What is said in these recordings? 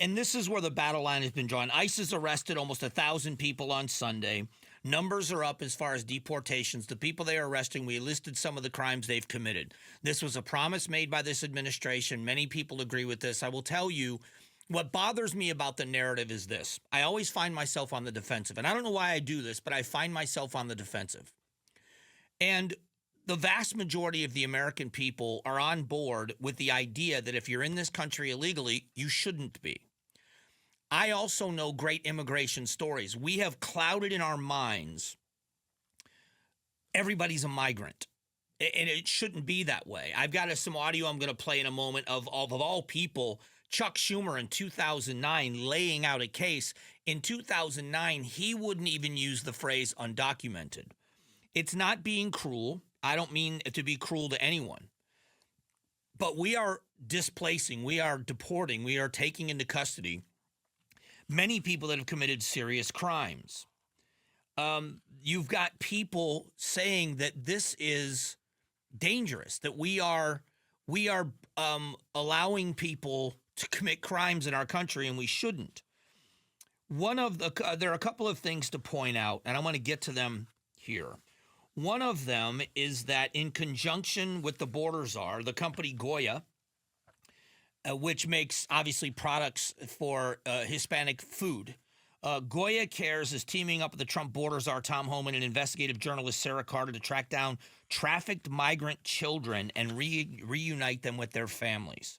And this is where the battle line has been drawn. ICE has arrested almost 1,000 people on Sunday. Numbers are up as far as deportations. The people they are arresting, we listed some of the crimes they've committed. This was a promise made by this administration. Many people agree with this. I will tell you, what bothers me about the narrative is this. I always find myself on the defensive. And I don't know why I do this, but I find myself on the defensive. And the vast majority of the American people are on board with the idea that if you're in this country illegally, you shouldn't be. I also know great immigration stories. We have clouded in our minds everybody's a migrant, and it shouldn't be that way. I've got some audio I'm going to play in a moment of all people, Chuck Schumer in 2009 laying out a case. In 2009, he wouldn't even use the phrase undocumented. It's not being cruel. I don't mean to be cruel to anyone. But we are displacing, we are deporting, we are taking into custody many people that have committed serious crimes. You've got people saying that this is dangerous, that we are allowing people to commit crimes in our country, and we shouldn't. There are a couple of things to point out, and I want to get to them here. One of them is that in conjunction with the border czar, the company Goya, which makes, obviously, products for Hispanic food. Goya Cares is teaming up with the Trump border czar Tom Homan and investigative journalist Sarah Carter to track down trafficked migrant children and reunite them with their families.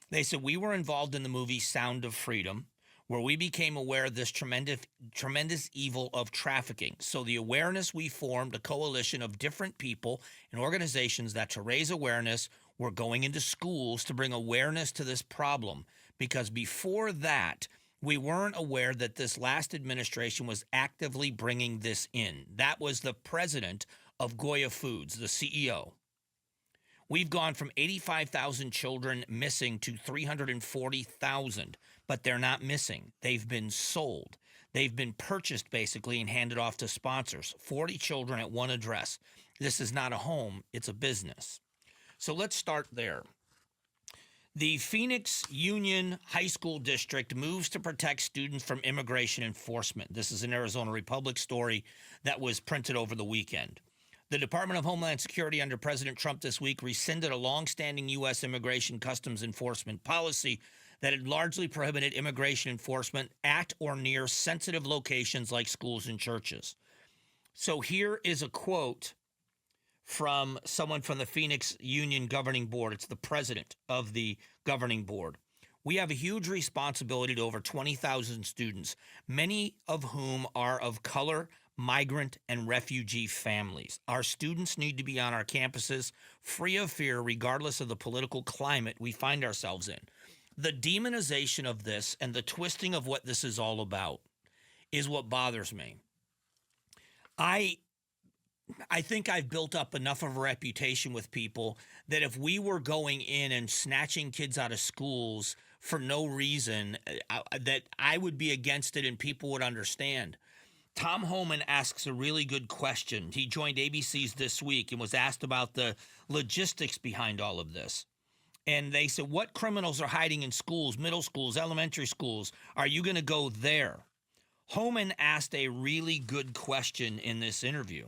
They said, we were involved in the movie Sound of Freedom, where we became aware of this tremendous evil of trafficking. So the awareness, we formed a coalition of different people and organizations that, to raise awareness, we're going into schools to bring awareness to this problem, because before that, we weren't aware that this last administration was actively bringing this in. That was the president of Goya Foods, the CEO. We've gone from 85,000 children missing to 340,000, but they're not missing. They've been sold. They've been purchased, basically, and handed off to sponsors. 40 children at one address. This is not a home, it's a business. So let's start there. The Phoenix Union High School District moves to protect students from immigration enforcement. This is an Arizona Republic story that was printed over the weekend. The Department of Homeland Security under President Trump this week rescinded a longstanding U.S. Immigration Customs Enforcement policy that had largely prohibited immigration enforcement at or near sensitive locations like schools and churches. So here is a quote from someone from the Phoenix Union Governing Board. It's the president of the governing board. We have a huge responsibility to over 20,000 students, many of whom are of color, migrant, and refugee families. Our students need to be on our campuses free of fear, regardless of the political climate we find ourselves in. The demonization of this and the twisting of what this is all about is what bothers me. I think I've built up enough of a reputation with people that if we were going in and snatching kids out of schools for no reason, that I would be against it and people would understand. Tom Homan asks a really good question. He joined ABC's This Week and was asked about the logistics behind all of this. And they said, what criminals are hiding in schools, middle schools, elementary schools? Are you going to go there? Homan asked a really good question in this interview.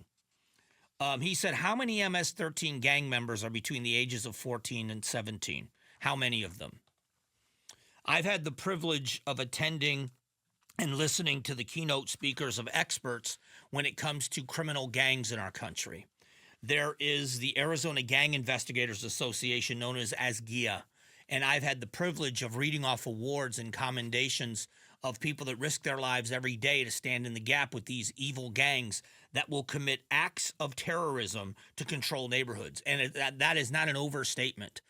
He said, how many MS-13 gang members are between the ages of 14 and 17? How many of them? I've had the privilege of attending and listening to the keynote speakers of experts when it comes to criminal gangs in our country. There is the Arizona Gang Investigators Association, known as ASGIA, and I've had the privilege of reading off awards and commendations of people that risk their lives every day to stand in the gap with these evil gangs that will commit acts of terrorism to control neighborhoods. And that is not an overstatement.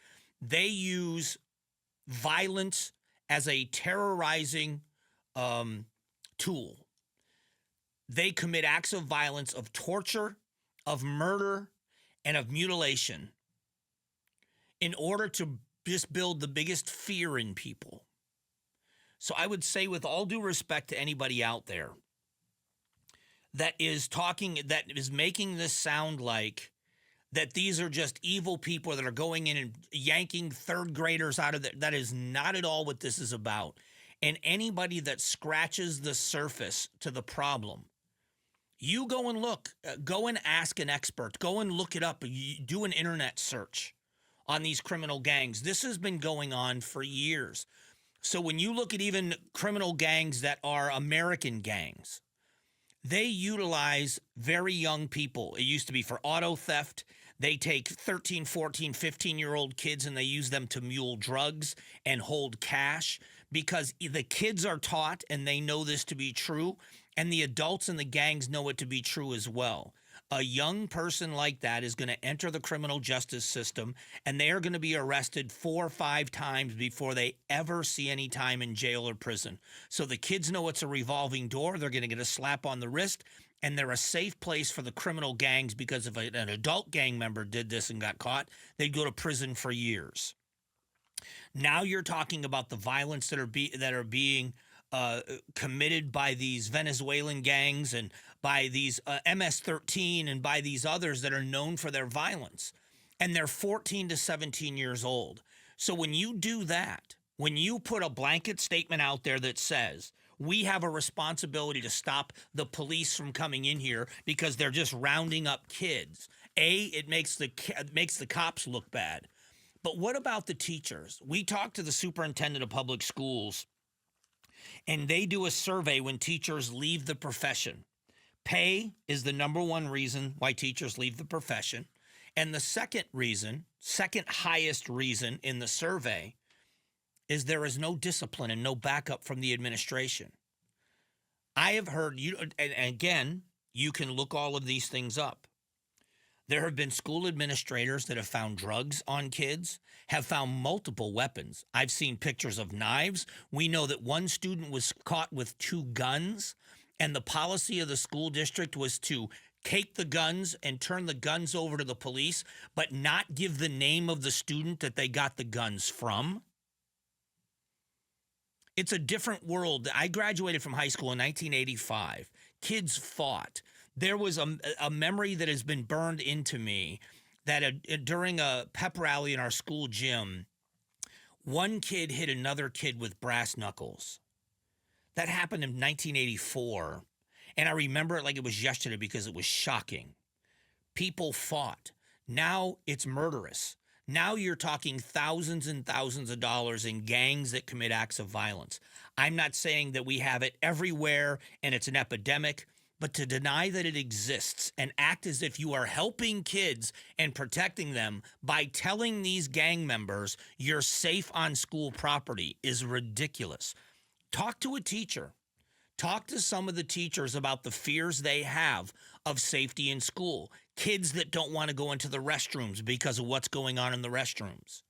They use violence as a terrorizing tool. They commit acts of violence, of torture, of murder, and of mutilation in order to just build the biggest fear in people. So I would say, with all due respect to anybody out there that is making this sound like that these are just evil people that are going in and yanking third graders out of that is not at all what this is about. And anybody that scratches the surface to the problem, you go and look, go and ask an expert, go and look it up, do an internet search on these criminal gangs. This has been going on for years. So when you look at even criminal gangs that are American gangs, they utilize very young people. It used to be for auto theft. They take 13, 14, 15-year-old kids and they use them to mule drugs and hold cash because the kids are taught and they know this to be true, and the adults in the gangs know it to be true as well. A young person like that is going to enter the criminal justice system, and they are going to be arrested 4 or 5 times before they ever see any time in jail or prison. So the kids know it's a revolving door. They're going to get a slap on the wrist, and they're a safe place for the criminal gangs because if an adult gang member did this and got caught, they'd go to prison for years. Now you're talking about the violence that are being committed by these Venezuelan gangs and by these MS-13 and by these others that are known for their violence. And they're 14 to 17 years old. So when you do that, when you put a blanket statement out there that says, we have a responsibility to stop the police from coming in here because they're just rounding up kids, it makes the cops look bad. But what about the teachers? We talked to the superintendent of public schools, and they do a survey when teachers leave the profession. Pay is the number one reason why teachers leave the profession. And the second highest reason in the survey is there is no discipline and no backup from the administration. I have heard, and again, you can look all of these things up. There have been school administrators that have found drugs on kids, have found multiple weapons. I've seen pictures of knives. We know that one student was caught with 2 guns, and the policy of the school district was to take the guns and turn the guns over to the police, but not give the name of the student that they got the guns from. It's a different world. I graduated from high school in 1985. Kids fought. There was a memory that has been burned into me that during a pep rally in our school gym, one kid hit another kid with brass knuckles. That happened in 1984, and I remember it like it was yesterday because it was shocking. People fought. Now it's murderous. Now you're talking thousands and thousands of dollars in gangs that commit acts of violence. I'm not saying that we have it everywhere and it's an epidemic, but to deny that it exists and act as if you are helping kids and protecting them by telling these gang members you're safe on school property is ridiculous. Talk to a teacher. Talk to some of the teachers about the fears they have of safety in school. Kids that don't want to go into the restrooms because of what's going on in the restrooms.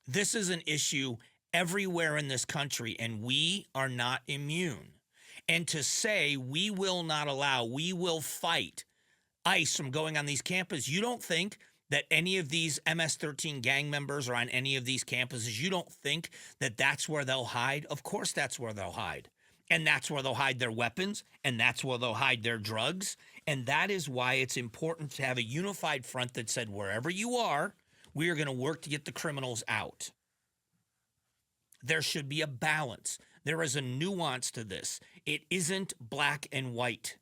This is an issue everywhere in this country, and we are not immune. And to say we will not allow, we will fight ICE from going on these campuses, you don't think that any of these MS-13 gang members are on any of these campuses? You don't think that that's where they'll hide? Of course that's where they'll hide. And that's where they'll hide their weapons, and that's where they'll hide their drugs. And that is why it's important to have a unified front that said, wherever you are, we are going to work to get the criminals out. There should be a balance. There is a nuance to this. It isn't black and white.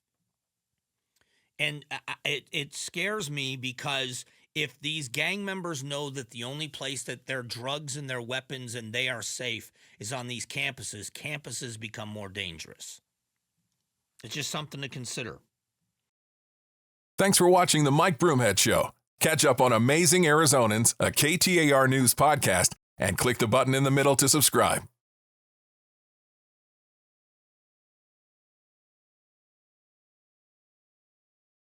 And it scares me because if these gang members know that the only place that their drugs and their weapons and they are safe is on these campuses, campuses become more dangerous. It's just something to consider. Thanks for watching the Mike Broomhead Show. Catch up on Amazing Arizonans, a KTAR News podcast, and click the button in the middle to subscribe.